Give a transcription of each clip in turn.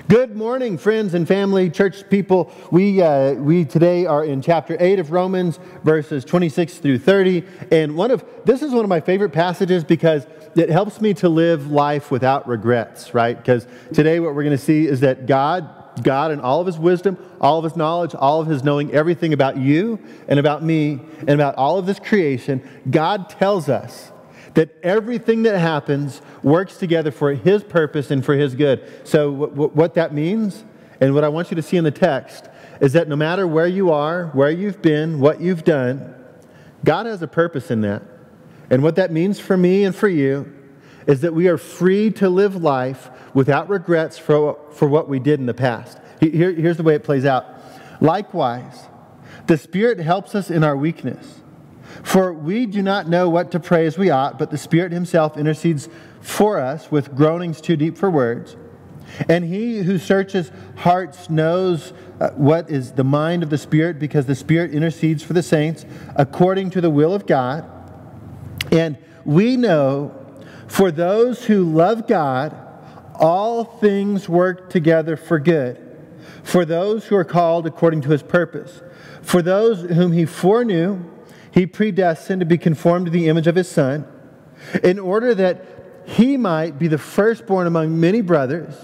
Good morning, friends and family, church people. We today are in chapter 8 of Romans, verses 26 through 30. And this is one of my favorite passages because it helps me to live life without regrets, right? Because today what we're going to see is that God in all of His wisdom, all of His knowledge, all of His knowing everything about you and about me and about all of this creation, God tells us that everything that happens works together for His purpose and for His good. So what that means, and what I want you to see in the text, is that no matter where you are, where you've been, what you've done, God has a purpose in that. And what that means for me and for you is that we are free to live life without regrets for what we did in the past. Here's the way it plays out. Likewise, the Spirit helps us in our weakness. For we do not know what to pray as we ought, but the Spirit Himself intercedes for us with groanings too deep for words. And He who searches hearts knows what is the mind of the Spirit, because the Spirit intercedes for the saints according to the will of God. And we know for those who love God, all things work together for good, for those who are called according to His purpose. For those whom He foreknew, He predestined to be conformed to the image of His Son, in order that He might be the firstborn among many brothers.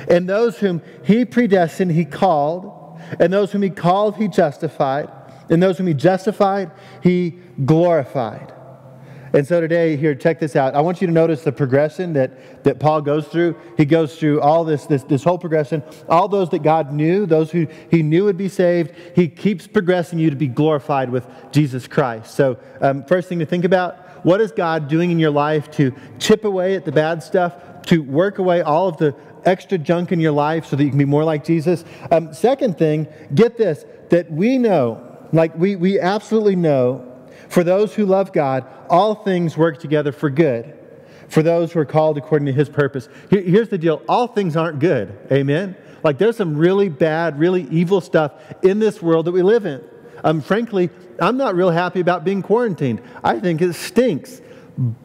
And those whom He predestined, He called. And those whom He called, He justified. And those whom He justified, He glorified. And so today, here, check this out. I want you to notice the progression that Paul goes through. He goes through all this whole progression. All those that God knew, those who He knew would be saved, He keeps progressing you to be glorified with Jesus Christ. So first thing to think about, what is God doing in your life to chip away at the bad stuff, to work away all of the extra junk in your life so that you can be more like Jesus? Second thing, get this, that we know, we absolutely know, for those who love God, all things work together for good, for those who are called according to His purpose. Here's the deal. All things aren't good. Amen? There's some really bad, really evil stuff in this world that we live in. Frankly, I'm not real happy about being quarantined. I think it stinks.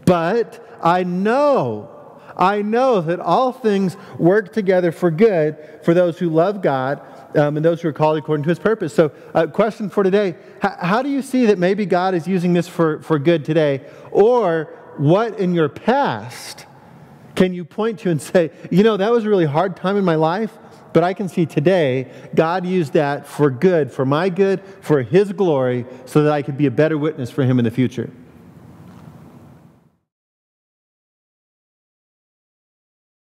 But I know that all things work together for good for those who love God and those who are called according to His purpose. So, question for today, how do you see that maybe God is using this for good today? Or what in your past can you point to and say, that was a really hard time in my life, but I can see today God used that for good, for my good, for His glory, so that I could be a better witness for Him in the future.